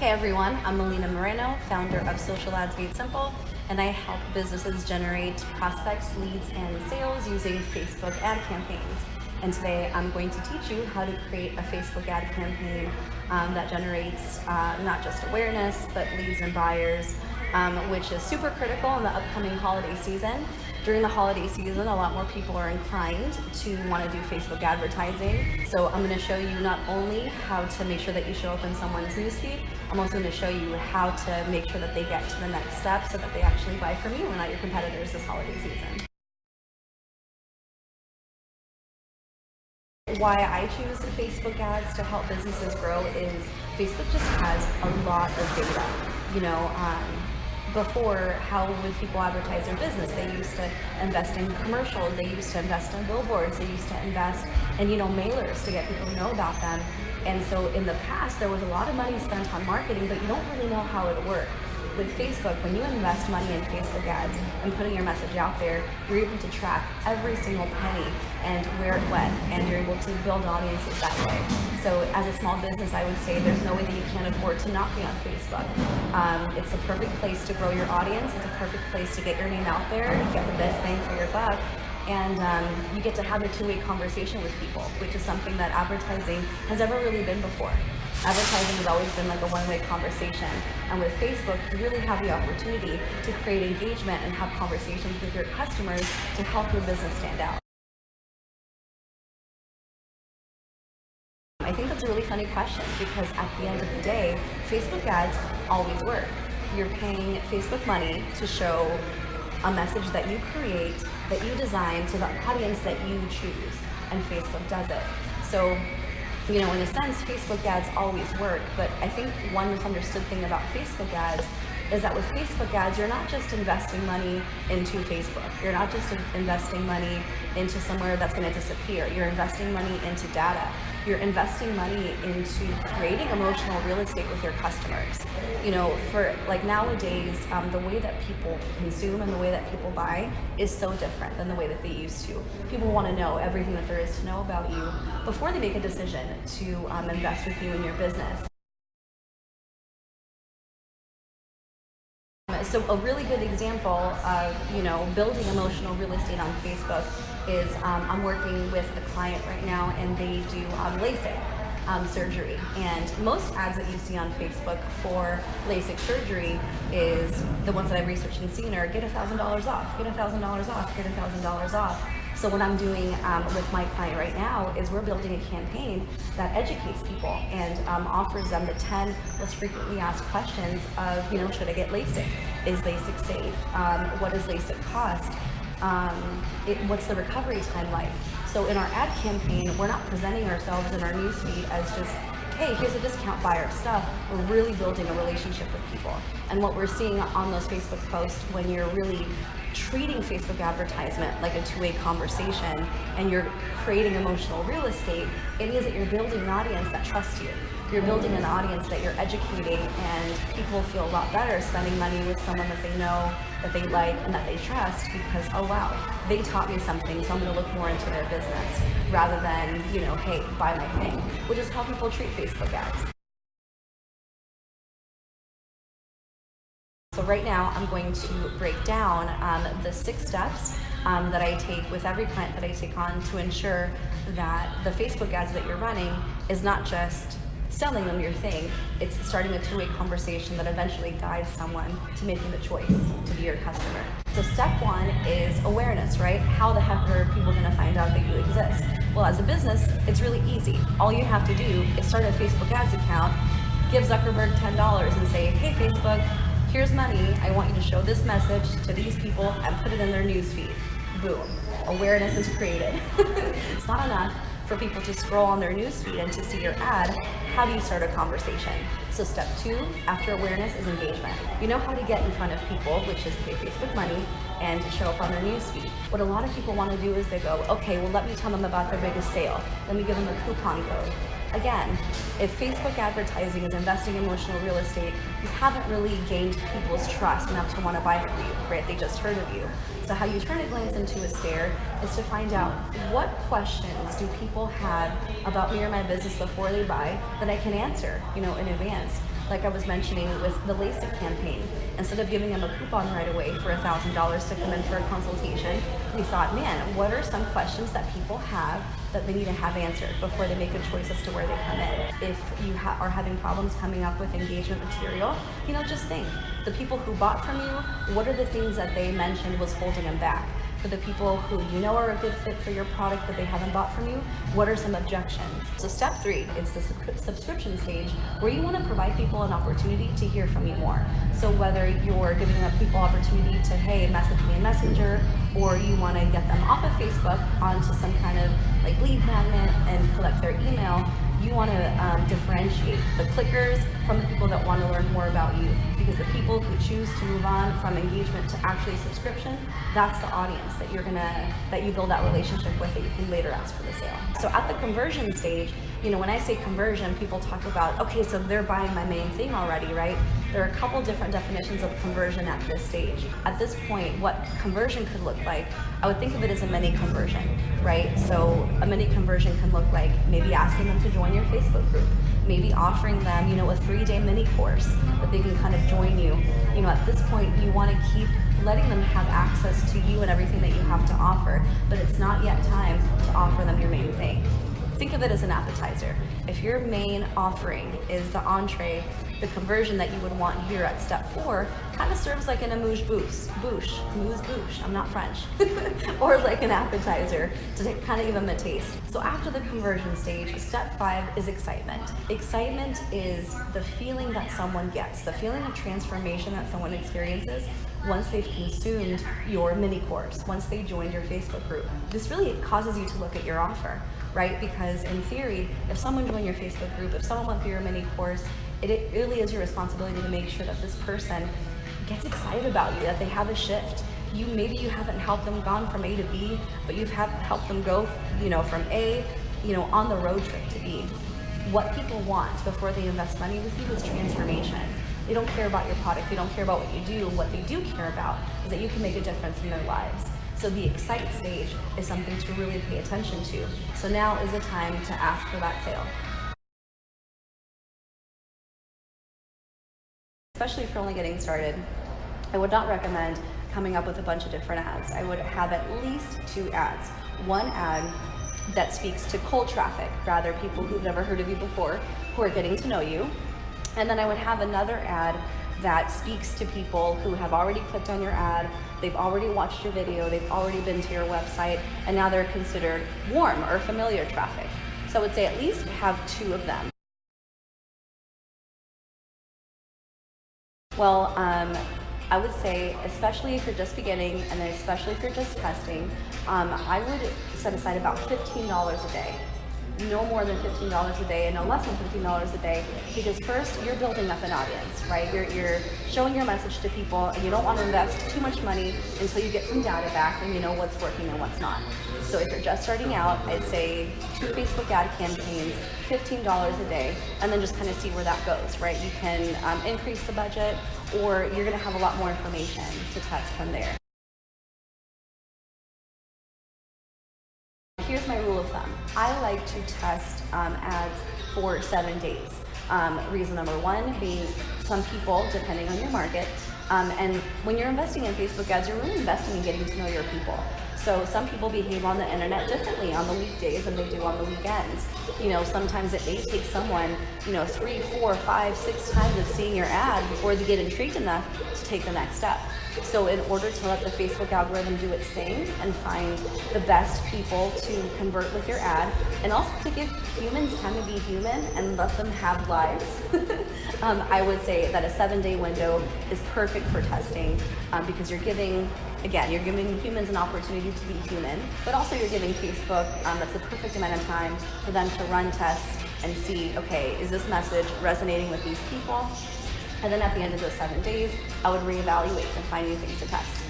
Hey everyone, I'm Melina Moreno, founder of Social Ads Made Simple, and I help businesses generate prospects, leads, and sales using Facebook ad campaigns. And today I'm going to teach you how to create a Facebook ad campaign that generates not just awareness, but leads and buyers, which is super critical in the upcoming holiday season. During the holiday season, a lot more people are inclined to want to do Facebook advertising. So I'm going to show you not only how to make sure that you show up in someone's newsfeed, I'm also going to show you how to make sure that they get to the next step so that they actually buy from you and not your competitors this holiday season. Why I choose Facebook ads to help businesses grow is Facebook just has a lot of data. Before, how would people advertise their business? They used to invest in commercials, they used to invest in billboards, they used to invest in mailers to get people to know about them. And so in the past, there was a lot of money spent on marketing, but you don't really know how it worked. With Facebook, when you invest money in Facebook ads and putting your message out there, you're able to track every single penny and where it went, and you're able to build audiences that way. So as a small business, I would say there's no way that you can't afford to not be on Facebook. It's a perfect place to grow your audience. It's a perfect place to get your name out there, get the best bang for your buck, and you get to have a two-way conversation with people, which is something that advertising has never really been before. Advertising has always been like a one-way conversation, and with Facebook, you really have the opportunity to create engagement and have conversations with your customers to help your business stand out. I think that's a really funny question because at the end of the day, Facebook ads always work. You're paying Facebook money to show a message that you create, that you design to the audience that you choose, and Facebook does it. So, in a sense, Facebook ads always work, but I think one misunderstood thing about Facebook ads is that with Facebook ads, you're not just investing money into Facebook. You're not just investing money into somewhere that's going to disappear. You're investing money into data. You're investing money into creating emotional real estate with your customers. For like nowadays, the way that people consume and the way that people buy is so different than the way that they used to. People want to know everything that there is to know about you before they make a decision to invest with you in your business. So a really good example of, building emotional real estate on Facebook is I'm working with a client right now, and they do LASIK surgery. And most ads that you see on Facebook for LASIK surgery is the ones that I've researched and seen are get $1,000 off, get $1,000 off, get $1,000 off. So what I'm doing with my client right now is we're building a campaign that educates people and offers them the 10 most frequently asked questions of, should I get LASIK? Is LASIK safe? What does LASIK cost? What's the recovery time like? So in our ad campaign, we're not presenting ourselves in our newsfeed as just, hey, here's a discount, buy our stuff. We're really building a relationship with people. And what we're seeing on those Facebook posts, when you're really treating Facebook advertisement like a two-way conversation and you're creating emotional real estate, it means that you're building an audience that trusts you. You're building an audience that you're educating, and people feel a lot better spending money with someone that they know, that they like, and that they trust because, oh wow, they taught me something, so I'm going to look more into their business rather than, hey, buy my thing, which is how people treat Facebook ads. So right now I'm going to break down the 6 steps that I take with every client that I take on to ensure that the Facebook ads that you're running is not just selling them your thing, it's starting a two-way conversation that eventually guides someone to making the choice to be your customer. So step 1 is awareness, right? How the heck are people going to find out that you exist? Well, as a business, it's really easy. All you have to do is start a Facebook ads account, give Zuckerberg $10 and say, hey Facebook, here's money, I want you to show this message to these people and put it in their newsfeed. Boom, awareness is created. It's not enough for people to scroll on their newsfeed and to see your ad. How do you start a conversation? So step 2, after awareness, is engagement. You know how to get in front of people, which is pay Facebook money and show up on their newsfeed. What a lot of people want to do is they go, okay, well let me tell them about their biggest sale. Let me give them a coupon code. Again, if Facebook advertising is investing in emotional real estate, you haven't really gained people's trust enough to want to buy from you, right? They just heard of you. So how you turn a glance into a stare is to find out what questions do people have about me or my business before they buy that I can answer, in advance. like I was mentioning with the LASIK campaign, instead of giving them a coupon right away for $1,000 to come in for a consultation, we thought, man, what are some questions that people have that they need to have answered before they make a choice as to where they come in? If you are having problems coming up with engagement material, just think, the people who bought from you, what are the things that they mentioned was holding them back? For the people who are a good fit for your product but they haven't bought from you, what are some objections? So step 3 is the subscription stage, where you want to provide people an opportunity to hear from you more. So whether you're giving people opportunity to, hey, message me in Messenger, or you want to get them off of Facebook onto some kind of like lead magnet and collect their email, you want to differentiate the clickers from the people that want to learn more about you, because the people who choose to move on from engagement to actually subscription, that's the audience that that you build that relationship with, that you can later ask for the sale. So at the conversion stage, when I say conversion, people talk about, okay, so they're buying my main thing already, right? There are a couple different definitions of conversion at this stage. At this point, what conversion could look like, I would think of it as a mini conversion, right? So a mini conversion can look like maybe asking them to join your Facebook group, maybe offering them, a 3-day mini course that they can kind of join you. At this point, you want to keep letting them have access to you and everything that you have to offer, but it's not yet time to offer them your main thing. Think of it as an appetizer. If your main offering is the entree, the conversion that you would want here at step 4 kind of serves like an amuse-bouche, I'm not French, or like an appetizer to kind of give them a taste. So after the conversion stage, step 5 is excitement. Excitement is the feeling that someone gets, the feeling of transformation that someone experiences once they've consumed your mini course, once they joined your Facebook group. This really causes you to look at your offer, right? Because in theory, if someone joined your Facebook group, if someone went through your mini course, it really is your responsibility to make sure that this person gets excited about you, that they have a shift. Maybe you haven't helped them gone from A to B, but you've helped them go, from A, on the road trip to B. What people want before they invest money with you is transformation. They don't care about your product, they don't care about what you do. What they do care about is that you can make a difference in their lives. So the excite stage is something to really pay attention to. So now is the time to ask for that sale. Especially if you're only getting started, I would not recommend coming up with a bunch of different ads. I would have at least 2 ads. One ad that speaks to cold traffic, rather people who've never heard of you before, who are getting to know you. And then I would have another ad that speaks to people who have already clicked on your ad, they've already watched your video, they've already been to your website, and now they're considered warm or familiar traffic. So I would say at least have 2 of them. Well, I would say, especially if you're just beginning, and then especially if you're just testing, I would set aside about $15 a day. No more than $15 a day and no less than $15 a day, because first you're building up an audience, right? You're showing your message to people, and you don't want to invest too much money until you get some data back and you know what's working and what's not. So if you're just starting out, I'd say 2 Facebook ad campaigns, $15 a day, and then just kind of see where that goes, right? You can increase the budget, or you're going to have a lot more information to test from there. Here's my rule of thumb. I like to test ads for 7 days. Reason number 1 being, some people, depending on your market, and when you're investing in Facebook ads, you're really investing in getting to know your people. So some people behave on the internet differently on the weekdays than they do on the weekends. Sometimes it may take someone, 3, 4, 5, 6 times of seeing your ad before they get intrigued enough to take the next step. So in order to let the Facebook algorithm do its thing and find the best people to convert with your ad, and also to give humans time to be human and let them have lives, I would say that a 7-day window is perfect for testing, because you're giving humans an opportunity to be human, but also you're giving Facebook that's the perfect amount of time for them to run tests and see, okay, is this message resonating with these people? And then at the end of those 7 days, I would reevaluate and find new things to test.